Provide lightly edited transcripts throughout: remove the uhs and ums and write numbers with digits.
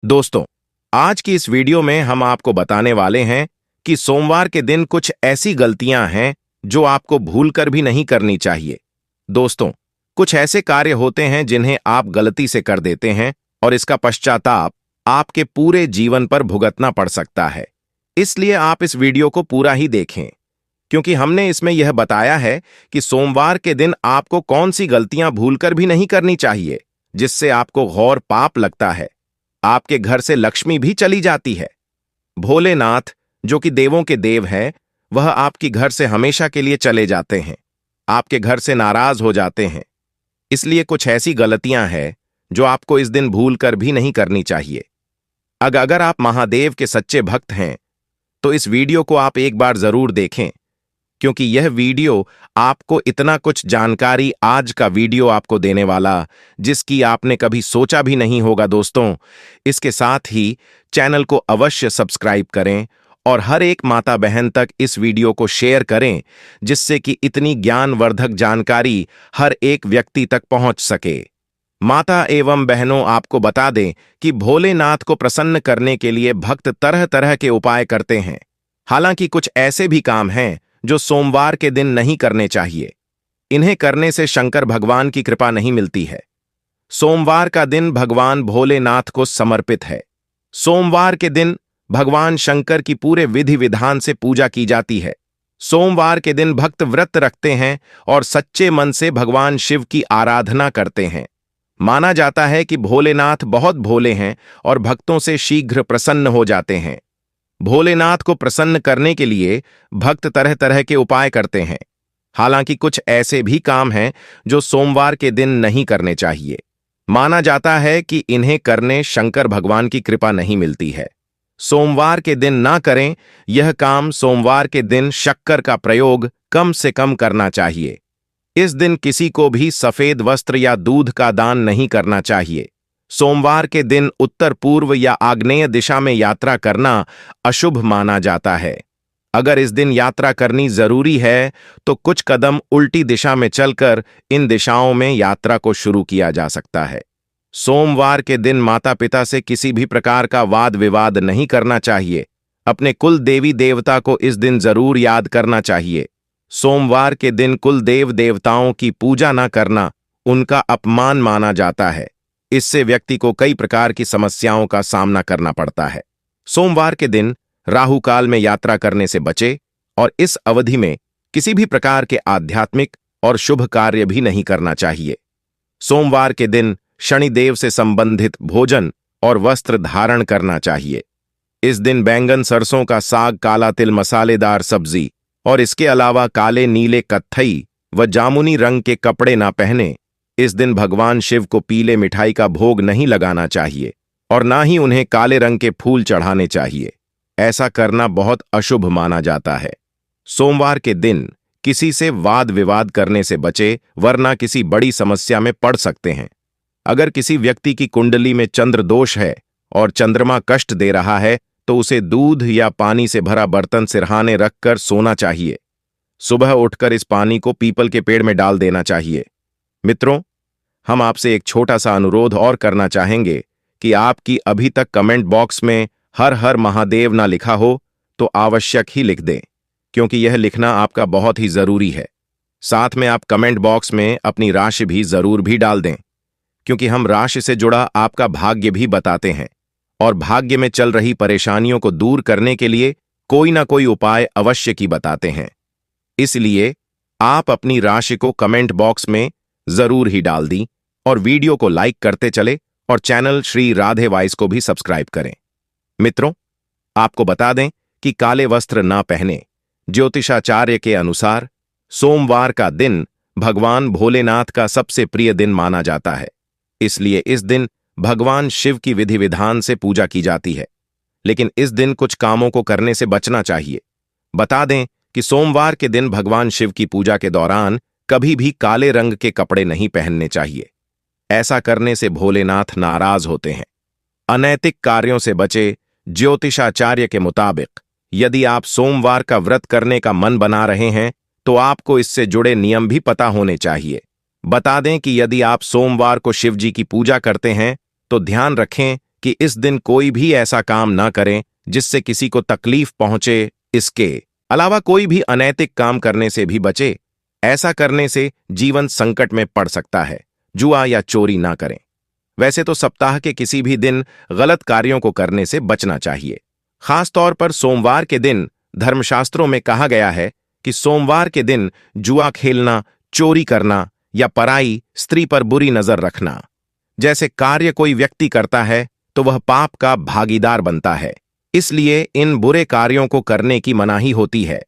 दोस्तों, आज की इस वीडियो में हम आपको बताने वाले हैं कि सोमवार के दिन कुछ ऐसी गलतियां हैं जो आपको भूलकर भी नहीं करनी चाहिए। दोस्तों, कुछ ऐसे कार्य होते हैं जिन्हें आप गलती से कर देते हैं और इसका पश्चाताप आपके पूरे जीवन पर भुगतना पड़ सकता है। इसलिए आप इस वीडियो को पूरा ही देखें, क्योंकि हमने इसमें यह बताया है कि सोमवार के दिन आपको कौन सी गलतियां भूलकर भी नहीं करनी चाहिए, जिससे आपको घोर पाप लगता है। आपके घर से लक्ष्मी भी चली जाती है। भोलेनाथ, जो कि देवों के देव हैं, वह आपकी घर से हमेशा के लिए चले जाते हैं, आपके घर से नाराज हो जाते हैं। इसलिए कुछ ऐसी गलतियां हैं जो आपको इस दिन भूलकर भी नहीं करनी चाहिए। अगर आप महादेव के सच्चे भक्त हैं तो इस वीडियो को आप एक बार जरूर देखें, क्योंकि यह वीडियो आपको इतना कुछ जानकारी आज का वीडियो आपको देने वाला, जिसकी आपने कभी सोचा भी नहीं होगा। दोस्तों, इसके साथ ही चैनल को अवश्य सब्सक्राइब करें और हर एक माता बहन तक इस वीडियो को शेयर करें, जिससे कि इतनी ज्ञानवर्धक जानकारी हर एक व्यक्ति तक पहुंच सके। माता एवं बहनों, आपको बता दें कि भोलेनाथ को प्रसन्न करने के लिए भक्त तरह तरह के उपाय करते हैं। हालांकि कुछ ऐसे भी काम हैं जो सोमवार के दिन नहीं करने चाहिए। इन्हें करने से शंकर भगवान की कृपा नहीं मिलती है। सोमवार का दिन भगवान भोलेनाथ को समर्पित है। सोमवार के दिन भगवान शंकर की पूरे विधि विधान से पूजा की जाती है। सोमवार के दिन भक्त व्रत रखते हैं और सच्चे मन से भगवान शिव की आराधना करते हैं। माना जाता है कि भोलेनाथ बहुत भोले हैं और भक्तों से शीघ्र प्रसन्न हो जाते हैं। भोलेनाथ को प्रसन्न करने के लिए भक्त तरह तरह के उपाय करते हैं। हालांकि कुछ ऐसे भी काम हैं जो सोमवार के दिन नहीं करने चाहिए। माना जाता है कि इन्हें करने शंकर भगवान की कृपा नहीं मिलती है। सोमवार के दिन ना करें यह काम। सोमवार के दिन शक्कर का प्रयोग कम से कम करना चाहिए। इस दिन किसी को भी सफेद वस्त्र या दूध का दान नहीं करना चाहिए। सोमवार के दिन उत्तर पूर्व या आग्नेय दिशा में यात्रा करना अशुभ माना जाता है। अगर इस दिन यात्रा करनी जरूरी है तो कुछ कदम उल्टी दिशा में चलकर इन दिशाओं में यात्रा को शुरू किया जा सकता है। सोमवार के दिन माता पिता से किसी भी प्रकार का वाद विवाद नहीं करना चाहिए। अपने कुल देवी देवता को इस दिन जरूर याद करना चाहिए। सोमवार के दिन कुल देव देवताओं की पूजा न करना उनका अपमान माना जाता है। इससे व्यक्ति को कई प्रकार की समस्याओं का सामना करना पड़ता है। सोमवार के दिन राहु काल में यात्रा करने से बचे और इस अवधि में किसी भी प्रकार के आध्यात्मिक और शुभ कार्य भी नहीं करना चाहिए। सोमवार के दिन शनिदेव से संबंधित भोजन और वस्त्र धारण करना चाहिए। इस दिन बैंगन, सरसों का साग, काला तिल, मसालेदार सब्जी और इसके अलावा काले, नीले, कत्थई व जामुनी रंग के कपड़े ना पहने। इस दिन भगवान शिव को पीले मिठाई का भोग नहीं लगाना चाहिए और ना ही उन्हें काले रंग के फूल चढ़ाने चाहिए। ऐसा करना बहुत अशुभ माना जाता है। सोमवार के दिन किसी से वाद विवाद करने से बचे, वरना किसी बड़ी समस्या में पड़ सकते हैं। अगर किसी व्यक्ति की कुंडली में चंद्र दोष है और चंद्रमा कष्ट दे रहा है तो उसे दूध या पानी से भरा बर्तन सिरहाने रखकर सोना चाहिए। सुबह उठकर इस पानी को पीपल के पेड़ में डाल देना चाहिए। मित्रों, हम आपसे एक छोटा सा अनुरोध और करना चाहेंगे कि आपकी अभी तक कमेंट बॉक्स में हर हर महादेव ना लिखा हो तो आवश्यक ही लिख दें, क्योंकि यह लिखना आपका बहुत ही जरूरी है। साथ में आप कमेंट बॉक्स में अपनी राशि भी जरूर भी डाल दें, क्योंकि हम राशि से जुड़ा आपका भाग्य भी बताते हैं और भाग्य में चल रही परेशानियों को दूर करने के लिए कोई ना कोई उपाय अवश्य की बताते हैं। इसलिए आप अपनी राशि को कमेंट बॉक्स में जरूर ही डाल दी और वीडियो को लाइक करते चले और चैनल श्री राधे वॉइस को भी सब्सक्राइब करें। मित्रों, आपको बता दें कि काले वस्त्र ना पहने। ज्योतिषाचार्य के अनुसार सोमवार का दिन भगवान भोलेनाथ का सबसे प्रिय दिन माना जाता है। इसलिए इस दिन भगवान शिव की विधि विधान से पूजा की जाती है। लेकिन इस दिन कुछ कामों को करने से बचना चाहिए। बता दें कि सोमवार के दिन भगवान शिव की पूजा के दौरान कभी भी काले रंग के कपड़े नहीं पहनने चाहिए। ऐसा करने से भोलेनाथ नाराज होते हैं। अनैतिक कार्यों से बचे। ज्योतिषाचार्य के मुताबिक यदि आप सोमवार का व्रत करने का मन बना रहे हैं तो आपको इससे जुड़े नियम भी पता होने चाहिए। बता दें कि यदि आप सोमवार को शिव जी की पूजा करते हैं तो ध्यान रखें कि इस दिन कोई भी ऐसा काम ना करें जिससे किसी को तकलीफ पहुंचे। इसके अलावा कोई भी अनैतिक काम करने से भी बचे। ऐसा करने से जीवन संकट में पड़ सकता है। जुआ या चोरी ना करें। वैसे तो सप्ताह के किसी भी दिन गलत कार्यों को करने से बचना चाहिए। खास तौर पर सोमवार के दिन धर्मशास्त्रों में कहा गया है कि सोमवार के दिन जुआ खेलना, चोरी करना या पराई स्त्री पर बुरी नजर रखना जैसे कार्य कोई व्यक्ति करता है तो वह पाप का भागीदार बनता है। इसलिए इन बुरे कार्यों को करने की मनाही होती है।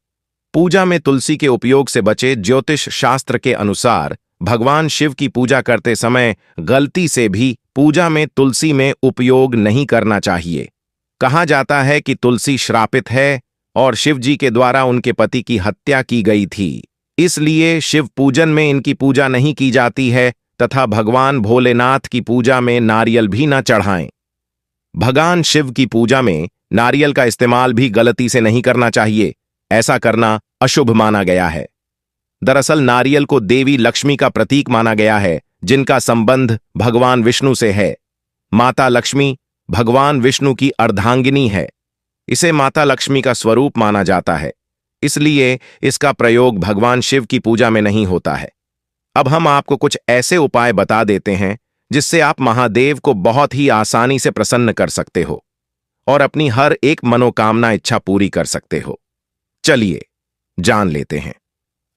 पूजा में तुलसी के उपयोग से बचे। ज्योतिष शास्त्र के अनुसार भगवान शिव की पूजा करते समय गलती से भी पूजा में तुलसी में उपयोग नहीं करना चाहिए। कहा जाता है कि तुलसी श्रापित है और शिव जी के द्वारा उनके पति की हत्या की गई थी। इसलिए शिव पूजन में इनकी पूजा नहीं की जाती है तथा भगवान भोलेनाथ की पूजा में नारियल भी न चढ़ाएं। भगवान शिव की पूजा में नारियल का इस्तेमाल भी गलती से नहीं करना चाहिए। ऐसा करना अशुभ माना गया है। दरअसल नारियल को देवी लक्ष्मी का प्रतीक माना गया है, जिनका संबंध भगवान विष्णु से है। माता लक्ष्मी भगवान विष्णु की अर्धांगिनी है। इसे माता लक्ष्मी का स्वरूप माना जाता है, इसलिए इसका प्रयोग भगवान शिव की पूजा में नहीं होता है। अब हम आपको कुछ ऐसे उपाय बता देते हैं जिससे आप महादेव को बहुत ही आसानी से प्रसन्न कर सकते हो और अपनी हर एक मनोकामना इच्छा पूरी कर सकते हो। चलिए जान लेते हैं।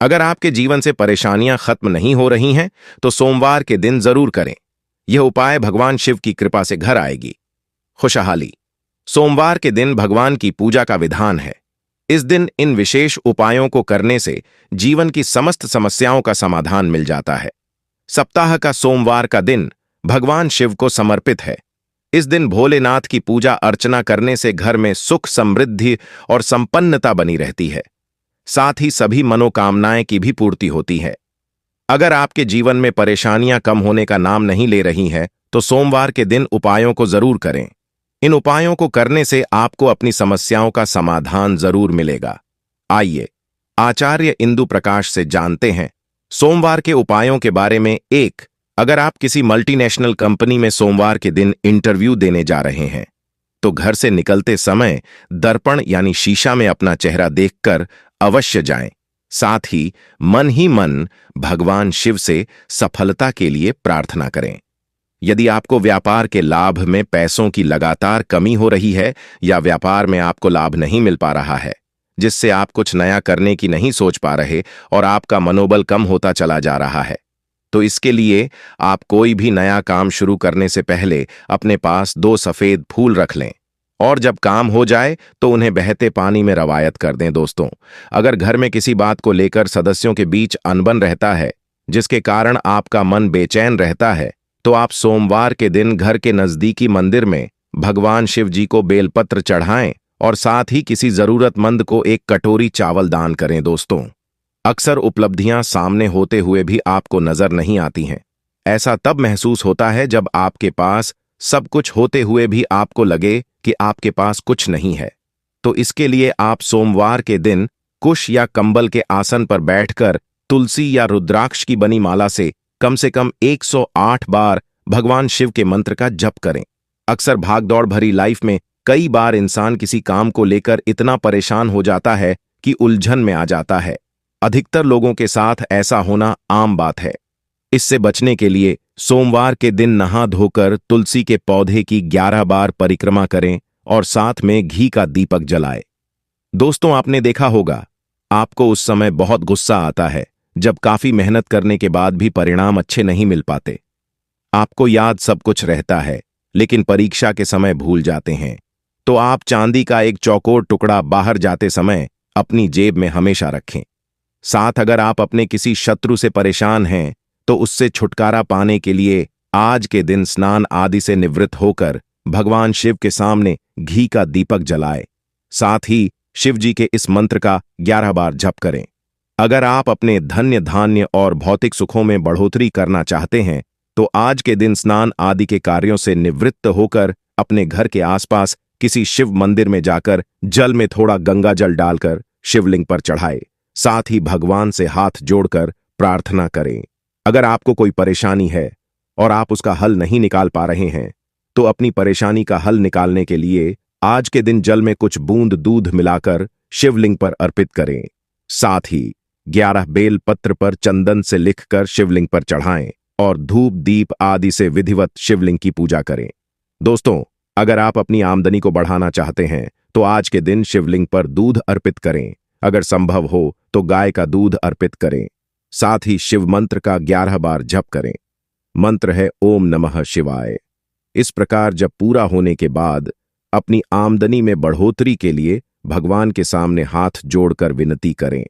अगर आपके जीवन से परेशानियां खत्म नहीं हो रही हैं तो सोमवार के दिन जरूर करें। यह उपाय भगवान शिव की कृपा से घर आएगी। खुशहाली। सोमवार के दिन भगवान की पूजा का विधान है। इस दिन इन विशेष उपायों को करने से जीवन की समस्त समस्याओं का समाधान मिल जाता है। सप्ताह का सोमवार का दिन भगवान शिव को समर्पित है। इस दिन भोलेनाथ की पूजा अर्चना करने से घर में सुख, समृद्धि और संपन्नता बनी रहती है। साथ ही सभी मनोकामनाएं की भी पूर्ति होती है। अगर आपके जीवन में परेशानियां कम होने का नाम नहीं ले रही हैं, तो सोमवार के दिन उपायों को जरूर करें। इन उपायों को करने से आपको अपनी समस्याओं का समाधान जरूर मिलेगा। आइए आचार्य इंदु प्रकाश से जानते हैं सोमवार के उपायों के बारे में। 1. अगर आप किसी मल्टीनेशनल कंपनी में सोमवार के दिन इंटरव्यू देने जा रहे हैं तो घर से निकलते समय दर्पण यानी शीशा में अपना चेहरा देखकर अवश्य जाएं। साथ ही मन भगवान शिव से सफलता के लिए प्रार्थना करें। यदि आपको व्यापार के लाभ में पैसों की लगातार कमी हो रही है या व्यापार में आपको लाभ नहीं मिल पा रहा है, जिससे आप कुछ नया करने की नहीं सोच पा रहे और आपका मनोबल कम होता चला जा रहा है, तो इसके लिए आप कोई भी नया काम शुरू करने से पहले अपने पास 2 सफेद फूल रख लें और जब काम हो जाए तो उन्हें बहते पानी में रवायत कर दें। दोस्तों, अगर घर में किसी बात को लेकर सदस्यों के बीच अनबन रहता है जिसके कारण आपका मन बेचैन रहता है, तो आप सोमवार के दिन घर के नजदीकी मंदिर में भगवान शिव जी को बेलपत्र चढ़ाएं और साथ ही किसी जरूरतमंद को एक कटोरी चावल दान करें। दोस्तों, अक्सर उपलब्धियां सामने होते हुए भी आपको नजर नहीं आती हैं। ऐसा तब महसूस होता है जब आपके पास सब कुछ होते हुए भी आपको लगे कि आपके पास कुछ नहीं है। तो इसके लिए आप सोमवार के दिन कुश या कंबल के आसन पर बैठकर तुलसी या रुद्राक्ष की बनी माला से कम 108 बार भगवान शिव के मंत्र का जप करें। अक्सर भागदौड़ भरी लाइफ में कई बार इंसान किसी काम को लेकर इतना परेशान हो जाता है कि उलझन में आ जाता है। अधिकतर लोगों के साथ ऐसा होना आम बात है। इससे बचने के लिए सोमवार के दिन नहा धोकर तुलसी के पौधे की 11 बार परिक्रमा करें और साथ में घी का दीपक जलाएं। दोस्तों, आपने देखा होगा आपको उस समय बहुत गुस्सा आता है जब काफी मेहनत करने के बाद भी परिणाम अच्छे नहीं मिल पाते। आपको याद सब कुछ रहता है लेकिन परीक्षा के समय भूल जाते हैं। तो आप चांदी का एक चौकोर टुकड़ा बाहर जाते समय अपनी जेब में हमेशा रखें। साथ अगर आप अपने किसी शत्रु से परेशान हैं तो उससे छुटकारा पाने के लिए आज के दिन स्नान आदि से निवृत्त होकर भगवान शिव के सामने घी का दीपक जलाएं। साथ ही शिव जी के इस मंत्र का 11 बार जप करें। अगर आप अपने धन्य धान्य और भौतिक सुखों में बढ़ोतरी करना चाहते हैं तो आज के दिन स्नान आदि के कार्यों से निवृत्त होकर अपने घर के आसपास किसी शिव मंदिर में जाकर जल में थोड़ा गंगा जल डालकर शिवलिंग पर चढ़ाए। साथ ही भगवान से हाथ जोड़कर प्रार्थना करें। अगर आपको कोई परेशानी है और आप उसका हल नहीं निकाल पा रहे हैं तो अपनी परेशानी का हल निकालने के लिए आज के दिन जल में कुछ बूंद दूध मिलाकर शिवलिंग पर अर्पित करें। साथ ही 11 बेल पत्र पर चंदन से लिखकर शिवलिंग पर चढ़ाएं और धूप दीप आदि से विधिवत शिवलिंग की पूजा करें। दोस्तों, अगर आप अपनी आमदनी को बढ़ाना चाहते हैं तो आज के दिन शिवलिंग पर दूध अर्पित करें। अगर संभव हो तो गाय का दूध अर्पित करें। साथ ही शिव मंत्र का 11 बार जप करें। मंत्र है ओम नमः शिवाय। इस प्रकार जब पूरा होने के बाद अपनी आमदनी में बढ़ोतरी के लिए भगवान के सामने हाथ जोड़कर विनती करें।